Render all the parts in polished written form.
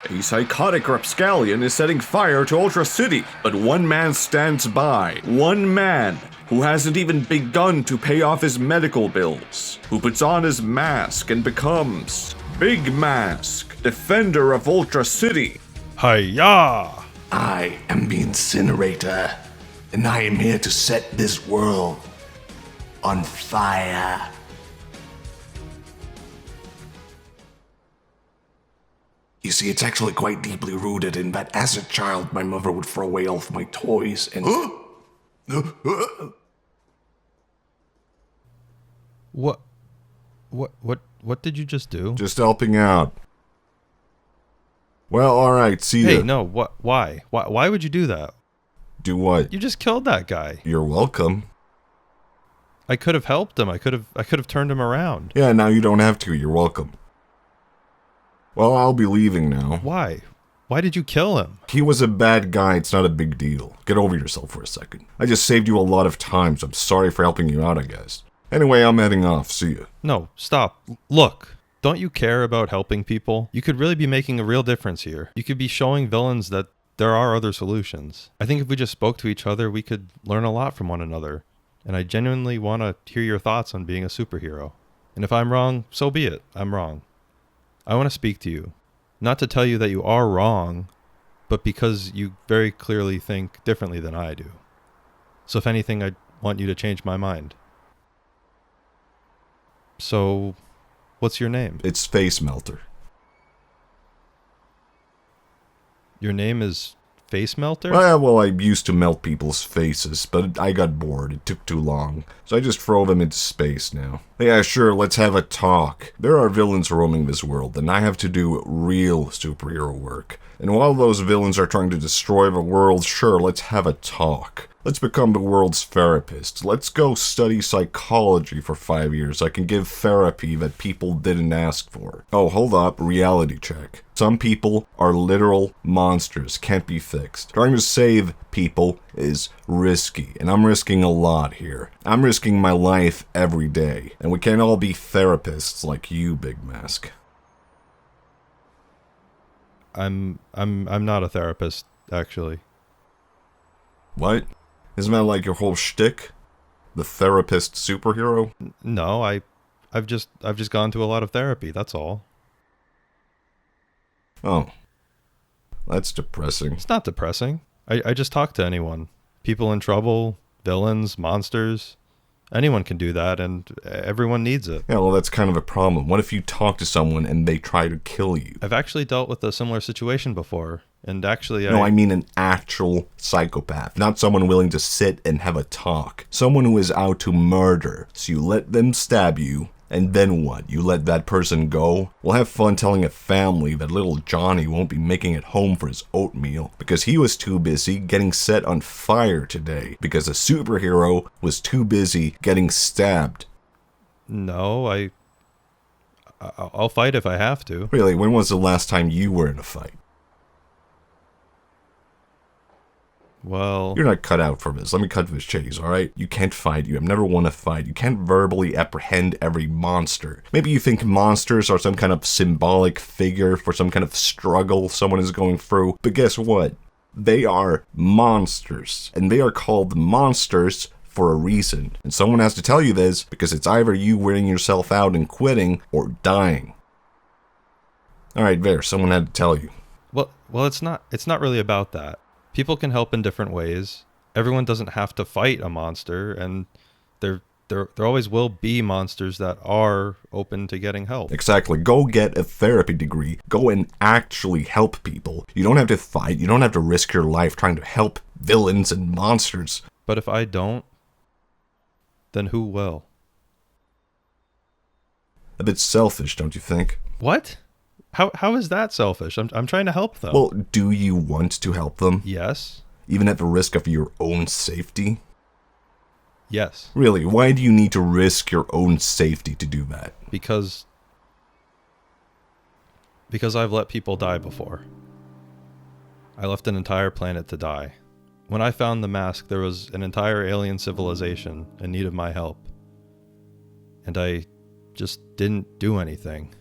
A psychotic rapscallion is setting fire to Ultra City, but one man stands by. One man who hasn't even begun to pay off his medical bills, who puts on his mask and becomes Bigmask, defender of Ultra City. Hi-ya! I am the incinerator, and I am here to set this world on fire. You see, it's actually quite deeply rooted in that as a child, my mother would throw away all of my toys and... What did you just do? Just helping out. Well, alright, see ya. Hey, no, why? Why would you do that? Do what? You just killed that guy. You're welcome. I could have helped him. I could have turned him around. Yeah, now you don't have to. You're welcome. Well, I'll be leaving now. Why? Why did you kill him? He was a bad guy. It's not a big deal. Get over yourself for a second. I just saved you a lot of time, so I'm sorry for helping you out, I guess. Anyway, I'm heading off. See ya. No, stop. Look. Don't you care about helping people? You could really be making a real difference here. You could be showing villains that there are other solutions. I think if we just spoke to each other, we could learn a lot from one another. And I genuinely want to hear your thoughts on being a superhero. And if I'm wrong, so be it. I'm wrong. I want to speak to you. Not to tell you that you are wrong, but because you very clearly think differently than I do. So if anything, I want you to change my mind. So, what's your name? It's Face Melter. Your name is Face Melter? Well, I used to melt people's faces, but I got bored. It took too long. So I just throw them into space now. Yeah, sure, let's have a talk. There are villains roaming this world, and I have to do real superhero work. And while those villains are trying to destroy the world, sure, let's have a talk. Let's become the world's therapist. Let's go study psychology for 5 years. I can give therapy that people didn't ask for. Oh, hold up. Reality check. Some people are literal monsters. Can't be fixed. Trying to save people is risky, and I'm risking a lot here. I'm risking my life every day, and we can't all be therapists like you, Bigmask. I'm not a therapist, actually. What? Isn't that like your whole shtick? The therapist superhero? No, I've just gone to a lot of therapy, that's all. Oh. That's depressing. It's not depressing. I just talk to anyone. People in trouble, villains, monsters. Anyone can do that, and everyone needs it. Yeah, well, that's kind of a problem. What if you talk to someone and they try to kill you? I've actually dealt with a similar situation before, and actually No, I mean an actual psychopath. Not someone willing to sit and have a talk. Someone who is out to murder. So you let them stab you, and then what? You let that person go? We'll have fun telling a family that little Johnny won't be making it home for his oatmeal because he was too busy getting set on fire today because a superhero was too busy getting stabbed. No, I'll fight if I have to. Really, when was the last time you were in a fight? Well... You're not cut out for this. Let me cut to the chase, alright? You can't fight. You have never won a fight. You can't verbally apprehend every monster. Maybe you think monsters are some kind of symbolic figure for some kind of struggle someone is going through. But guess what? They are monsters. And they are called monsters for a reason. And someone has to tell you this because it's either you wearing yourself out and quitting or dying. Alright, there. Someone had to tell you. Well, it's not really about that. People can help in different ways. Everyone doesn't have to fight a monster, and there always will be monsters that are open to getting help. Exactly. Go get a therapy degree. Go and actually help people. You don't have to fight. You don't have to risk your life trying to help villains and monsters. But if I don't, then who will? A bit selfish, don't you think? What? How is that selfish? I'm trying to help them. Well, do you want to help them? Yes. Even at the risk of your own safety? Yes. Really, why do you need to risk your own safety to do that? Because I've let people die before. I left an entire planet to die. When I found the mask, there was an entire alien civilization in need of my help. And I just didn't do anything.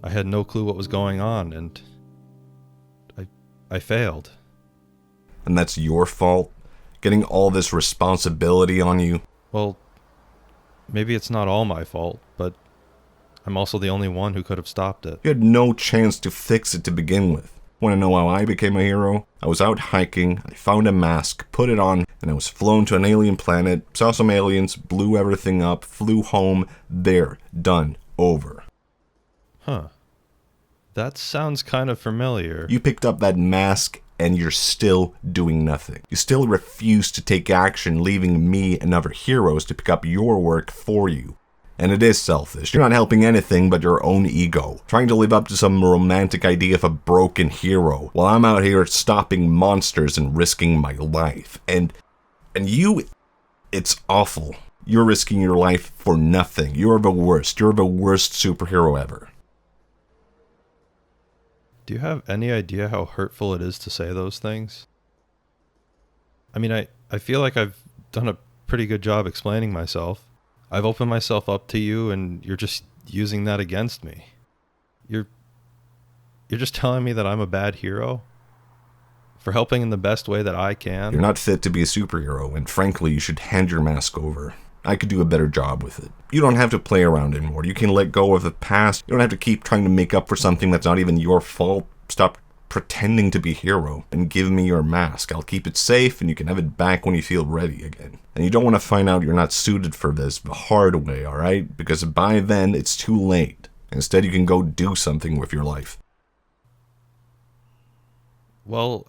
I had no clue what was going on, and I failed. And that's your fault? Getting all this responsibility on you? Well, maybe it's not all my fault, but I'm also the only one who could have stopped it. You had no chance to fix it to begin with. Want to know how I became a hero? I was out hiking, I found a mask, put it on, and I was flown to an alien planet, saw some aliens, blew everything up, flew home. There. Done. Over. Huh. That sounds kind of familiar. You picked up that mask and you're still doing nothing. You still refuse to take action, leaving me and other heroes to pick up your work for you. And it is selfish. You're not helping anything but your own ego, trying to live up to some romantic idea of a broken hero, while I'm out here stopping monsters and risking my life. And you, it's awful. You're risking your life for nothing. You're the worst. You're the worst superhero ever. Do you have any idea how hurtful it is to say those things? I mean, I feel like I've done a pretty good job explaining myself. I've opened myself up to you, and you're just using that against me. You're just telling me that I'm a bad hero? For helping in the best way that I can? You're not fit to be a superhero, and frankly, you should hand your mask over. I could do a better job with it. You don't have to play around anymore. You can let go of the past. You don't have to keep trying to make up for something that's not even your fault. Stop pretending to be a hero and give me your mask. I'll keep it safe and you can have it back when you feel ready again. And you don't want to find out you're not suited for this the hard way, alright? Because by then, it's too late. Instead, you can go do something with your life. Well,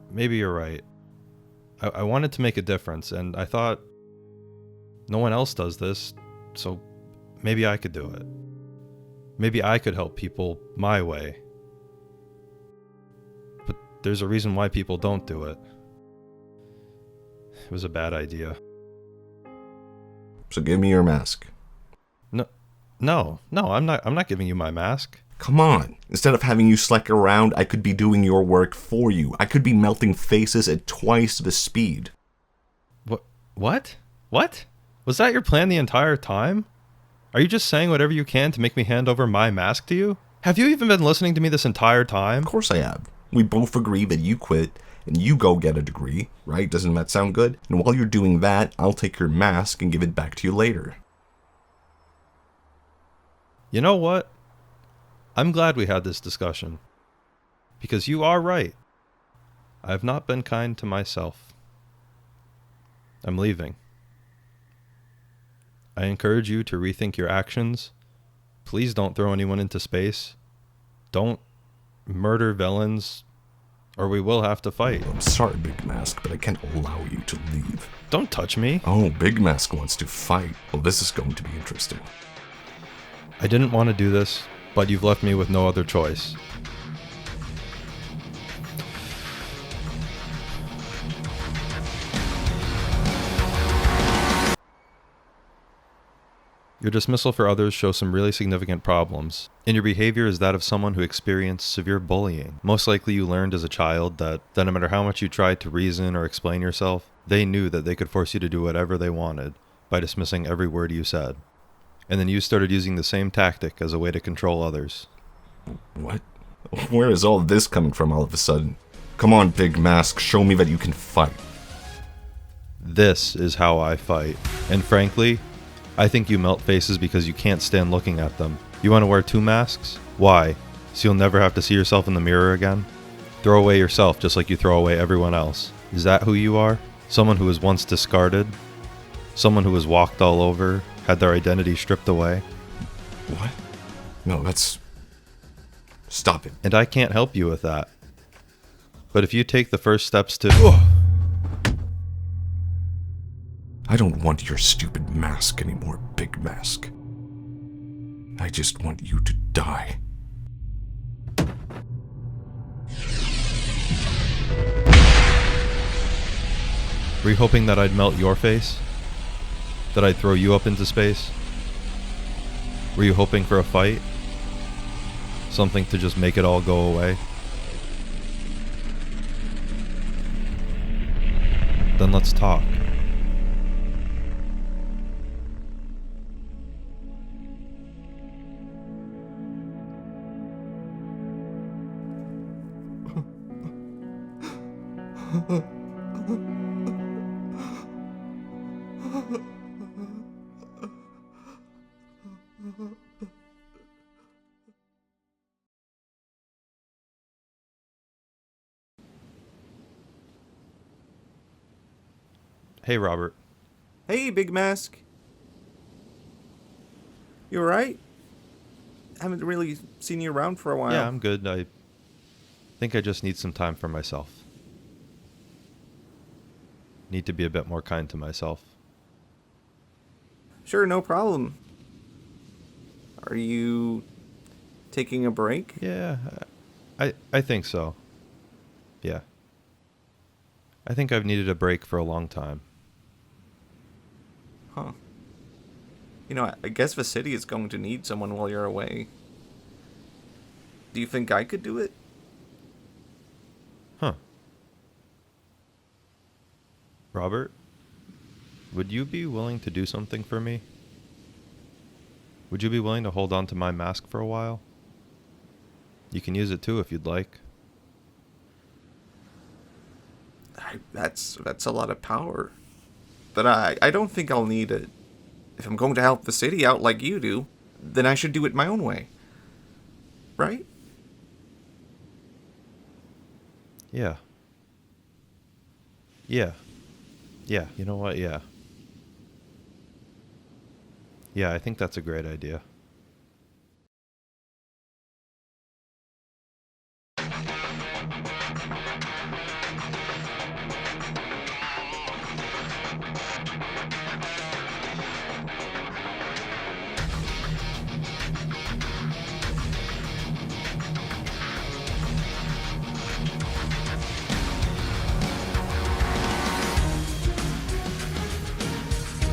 maybe you're right. I wanted to make a difference, and I thought no one else does this, so maybe I could do it. Maybe I could help people my way. But there's a reason why people don't do it. It was a bad idea. So give me your mask. No, I'm not giving you my mask. Come on. Instead of having you slack around, I could be doing your work for you. I could be melting faces at twice the speed. What? Was that your plan the entire time? Are you just saying whatever you can to make me hand over my mask to you? Have you even been listening to me this entire time? Of course I have. We both agree that you quit and you go get a degree, right? Doesn't that sound good? And while you're doing that, I'll take your mask and give it back to you later. You know what? I'm glad we had this discussion. Because you are right. I have not been kind to myself. I'm leaving. I encourage you to rethink your actions. Please don't throw anyone into space. Don't murder villains, or we will have to fight. I'm sorry, Bigmask, but I can't allow you to leave. Don't touch me. Oh, Bigmask wants to fight. Well, this is going to be interesting. I didn't want to do this, but you've left me with no other choice. Your dismissal for others shows some really significant problems, and your behavior is that of someone who experienced severe bullying. Most likely you learned as a child that no matter how much you tried to reason or explain yourself, they knew that they could force you to do whatever they wanted by dismissing every word you said. And then you started using the same tactic as a way to control others. What? Where is all this coming from all of a sudden? Come on, Bigmask, show me that you can fight. This is how I fight. And frankly, I think you melt faces because you can't stand looking at them. You want to wear 2 masks? Why? So you'll never have to see yourself in the mirror again? Throw away yourself just like you throw away everyone else. Is that who you are? Someone who was once discarded? Someone who was walked all over? Had their identity stripped away? What? No, that's... Stop it. And I can't help you with that. But if you take the first steps to... I don't want your stupid mask anymore, Bigmask. I just want you to die. Were you hoping that I'd melt your face? That I'd throw you up into space? Were you hoping for a fight? Something to just make it all go away? Then let's talk. Hey, Robert. Hey, Bigmask. You alright? Haven't really seen you around for a while. Yeah, I'm good. I think I just need some time for myself. Need to be a bit more kind to myself. Sure, no problem. Are you taking a break? Yeah, I think so. Yeah. I think I've needed a break for a long time. Huh. You know, I guess the city is going to need someone while you're away. Do you think I could do it? Huh. Robert, would you be willing to do something for me? Would you be willing to hold on to my mask for a while? You can use it too if you'd like. That's a lot of power. But I don't think I'll need it. If I'm going to help the city out like you do, then I should do it my own way. Right? Yeah. Yeah. Yeah, you know what? Yeah. Yeah, I think that's a great idea.